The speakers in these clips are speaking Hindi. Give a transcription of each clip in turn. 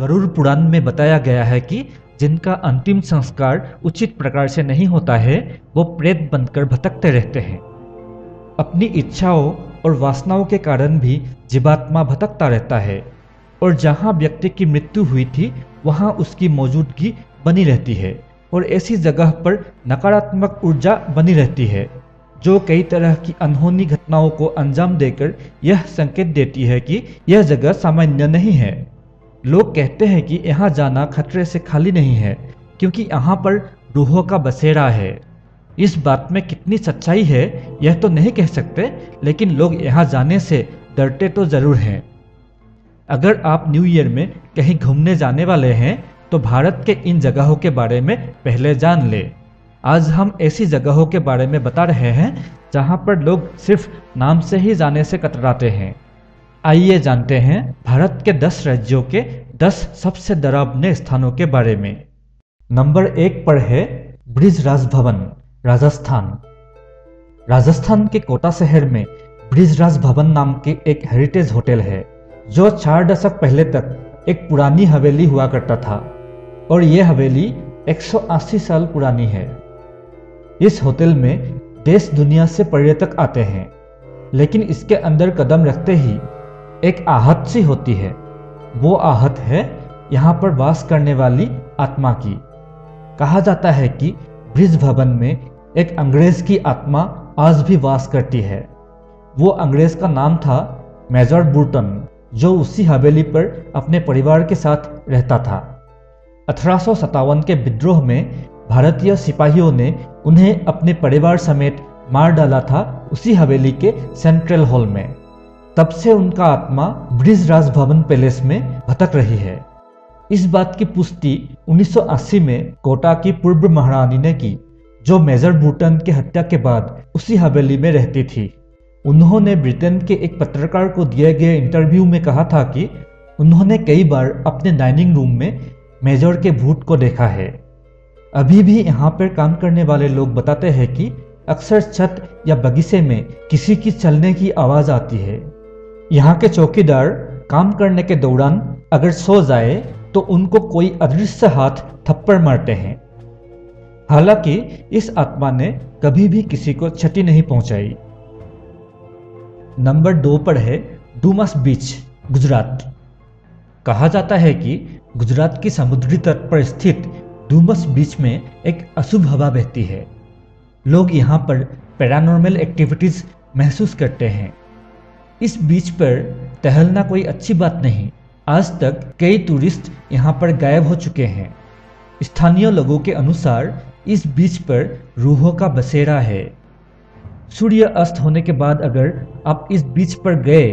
गरुड़ पुराण में बताया गया है कि जिनका अंतिम संस्कार उचित प्रकार से नहीं होता है वो प्रेत बनकर भटकते रहते हैं। अपनी इच्छाओं और वासनाओं के कारण भी जीवात्मा भटकता रहता है और जहाँ व्यक्ति की मृत्यु हुई थी वहाँ उसकी मौजूदगी बनी रहती है और ऐसी जगह पर नकारात्मक ऊर्जा बनी रहती है जो कई तरह की अनहोनी घटनाओं को अंजाम देकर यह संकेत देती है कि यह जगह सामान्य नहीं है। लोग कहते हैं कि यहाँ जाना खतरे से खाली नहीं है क्योंकि यहाँ पर रूहों का बसेरा है। इस बात में कितनी सच्चाई है यह तो नहीं कह सकते, लेकिन लोग यहाँ जाने से डरते तो जरूर हैं। अगर आप न्यू ईयर में कहीं घूमने जाने वाले हैं तो भारत के इन जगहों के बारे में पहले जान ले। आज हम ऐसी जगहों के बारे में बता रहे हैं जहां पर लोग सिर्फ नाम से ही जाने से कतराते हैं। आइए जानते हैं भारत के 10 राज्यों के 10 सबसे डरावने स्थानों के बारे में। नंबर 1 पर है ब्रिज राज भवन, राजस्थान। राजस्थान के कोटा शहर में ब्रिज राज भवन नाम की एक हेरिटेज होटल है जो 4 दशक पहले तक एक पुरानी हवेली हुआ करता था और यह हवेली 180 साल पुरानी है। इस होटल में देश दुनिया से पर्यटक आते हैं, लेकिन इसके अंदर कदम रखते ही एक आहट सी होती है। वो आहट है यहाँ पर वास करने वाली आत्मा की। कहा जाता है कि ब्रिज भवन में एक अंग्रेज की आत्मा आज भी वास करती है। वो अंग्रेज का नाम था मेजर बुर्टन, जो उसी हवेली पर अपने परिवार के साथ रहता था। 1857 के विद्रोह में भारतीय सिपाहियों ने उन्हें अपने परिवार समेत मार डाला था उसी हवेली के सेंट्रल हॉल में। तब से उनका आत्मा ब्रिज राज भवन पैलेस में भटक रही है। इस बात की पुष्टि 1980 में कोटा की पूर्व महारानी ने की, जो मेजर बुर्टन की हत्या के बाद उसी हवेली में रहती थी। उन्होंने ब्रिटेन के एक पत्रकार को दिए गए इंटरव्यू में कहा था कि उन्होंने कई बार अपने डाइनिंग रूम में मेजर के भूत को देखा है। अभी भी यहाँ पर काम करने वाले लोग बताते हैं कि अक्सर छत या बगीचे में किसी की चलने की आवाज आती है। यहाँ के चौकीदार काम करने के दौरान अगर सो जाए तो उनको कोई अदृश्य हाथ थप्पड़ मारते हैं। हालांकि इस आत्मा ने कभी भी किसी को क्षति नहीं पहुंचाई। नंबर 2 पर है डूमस बीच, गुजरात। कहा जाता है कि गुजरात की समुद्री तट पर स्थित डूमस बीच में एक अशुभ हवा बहती है। लोग यहाँ पर पैरानॉर्मल एक्टिविटीज महसूस करते हैं। इस बीच पर टहलना कोई अच्छी बात नहीं। आज तक कई टूरिस्ट यहाँ पर गायब हो चुके हैं। स्थानीय लोगों के अनुसार इस बीच पर रूहों का बसेरा है। सूर्य अस्त होने के बाद अगर आप इस बीच पर गए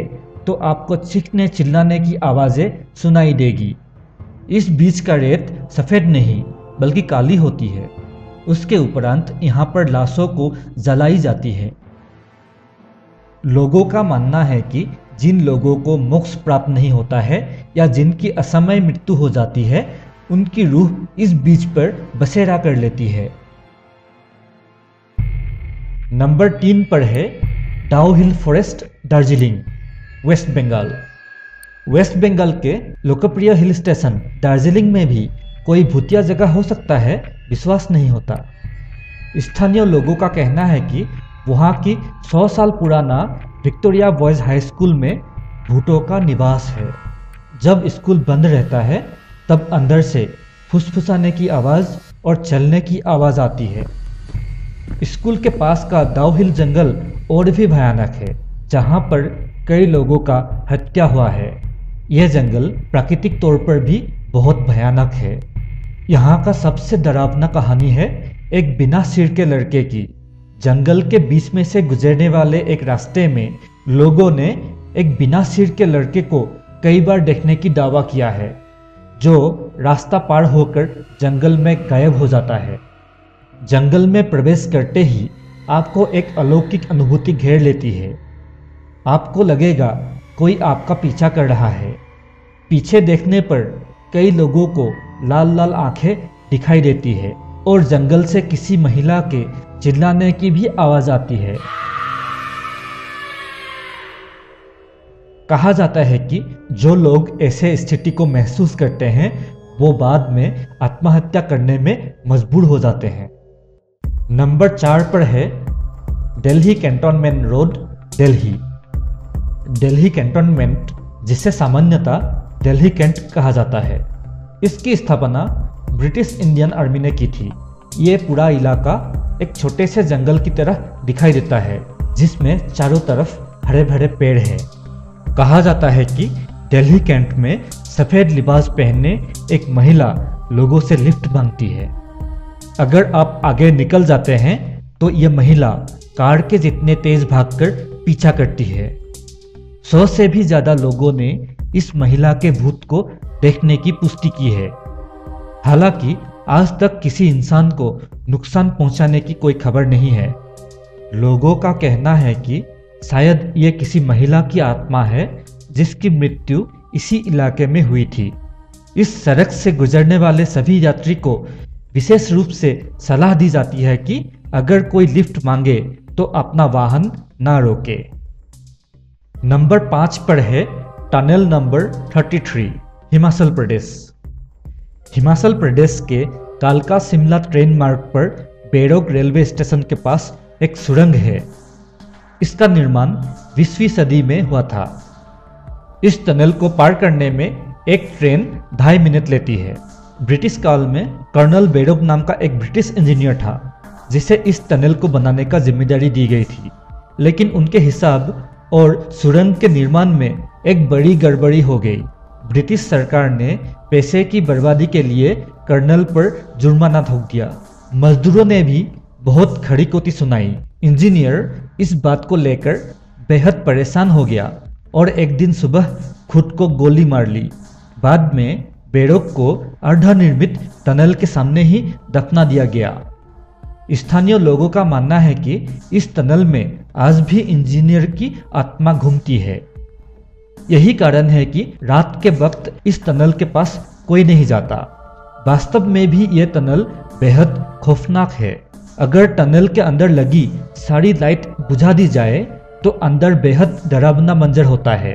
तो आपको चीखने चिल्लाने की आवाजें सुनाई देगी। इस बीच का रेत सफेद नहीं बल्कि काली होती है। उसके उपरांत यहाँ पर लाशों को जलाई जाती है। लोगों का मानना है कि जिन लोगों को मोक्ष प्राप्त नहीं होता है या जिनकी असमय मृत्यु हो जाती है, उनकी रूह इस बीच पर बसेरा कर लेती है। नंबर 3 पर है Dow Hill forest, Darjeeling, West Bengal. West Bengal के लोकप्रिय हिल स्टेशन दार्जिलिंग में भी कोई भूतिया जगह हो सकता है, विश्वास नहीं होता। स्थानीय लोगों का कहना है कि वहाँ की 100 साल पुराना विक्टोरिया बॉयज हाई स्कूल में भूतों का निवास है। जब स्कूल बंद रहता है तब अंदर से फुसफुसाने की आवाज़ और चलने की आवाज़ आती है। स्कूल के पास का दाउ हिल जंगल और भी भयानक है, जहाँ पर कई लोगों का हत्या हुआ है। यह जंगल प्राकृतिक तौर पर भी बहुत भयानक है। यहाँ का सबसे डरावना कहानी है एक बिना सिर के लड़के की। जंगल के बीच में से गुजरने वाले एक रास्ते में लोगों ने एक बिना सिर के लड़के को कई बार देखने की दावा किया है, जो रास्ता पार होकर जंगल में गायब हो जाता है। जंगल में प्रवेश करते ही आपको एक अलौकिक अनुभूति घेर लेती है। आपको लगेगा कोई आपका पीछा कर रहा है। पीछे देखने पर कई लोगों को लाल लाल आंखें दिखाई देती है और जंगल से किसी महिला के चिल्लाने की भी आवाज आती है। कहा जाता है कि जो लोग ऐसे स्थिति को महसूस करते हैं वो बाद में आत्महत्या करने में मजबूर हो जाते हैं। नंबर 4 पर है Delhi cantonment road, Delhi. Delhi cantonment, जिसे सामान्यतः दिल्ली कैंट कहा जाता है, इसकी स्थापना ब्रिटिश इंडियन आर्मी ने की थी। ये पूरा इलाका एक छोटे से जंगल की तरह दिखाई देता है जिसमें चारों तरफ हरे भरे पेड़ हैं। कहा जाता है कि दिल्ली कैंट में सफेद लिबास पहनने एक महिला लोगों से लिफ्ट मांगती है। अगर आप आगे निकल जाते हैं तो यह महिला कार के जितने तेज भागकर पीछा करती है। 100 से भी ज्यादा लोगों ने इस महिला के भूत को देखने की पुष्टि की है। हालांकि आज तक किसी इंसान को नुकसान पहुंचाने की कोई खबर नहीं है। लोगों का कहना है कि शायद ये किसी महिला की आत्मा है जिसकी मृत्यु इसी इलाके में हुई थी। इस सड़क से गुजरने वाले सभी यात्री को विशेष रूप से सलाह दी जाती है कि अगर कोई लिफ्ट मांगे तो अपना वाहन ना रोके। नंबर 5 पर है टनल नंबर 33, हिमाचल प्रदेश। हिमाचल प्रदेश के कालका शिमला ट्रेन मार्ग पर बेरोक रेलवे स्टेशन के पास एक सुरंग है। इसका निर्माण 20वीं सदी में हुआ था। इस टनल को पार करने में एक ट्रेन 2.5 मिनट लेती है। ब्रिटिश काल में कर्नल बेरोक नाम का एक ब्रिटिश इंजीनियर था जिसे इस टनल को बनाने का जिम्मेदारी दी गई थी, लेकिन उनके हिसाब और सुरंग के निर्माण में एक बड़ी गड़बड़ी हो गई। ब्रिटिश सरकार ने पैसे की बर्बादी के लिए कर्नल पर जुर्माना थोप दिया। मजदूरों ने भी बहुत खड़ीकोती सुनाई। इंजीनियर इस बात को लेकर बेहद परेशान हो गया और एक दिन सुबह खुद को गोली मार ली। बाद में बेरोक को अर्धनिर्मित टनल के सामने ही दफना दिया गया। स्थानीय लोगों का मानना है कि इस टनल में आज भी इंजीनियर की आत्मा घूमती है। यही कारण है कि रात के वक्त इस टनल के पास कोई नहीं जाता। वास्तव में भी यह टनल बेहद खौफनाक है। अगर टनल के अंदर लगी सारी लाइट बुझा दी जाए तो अंदर बेहद डरावना मंजर होता है।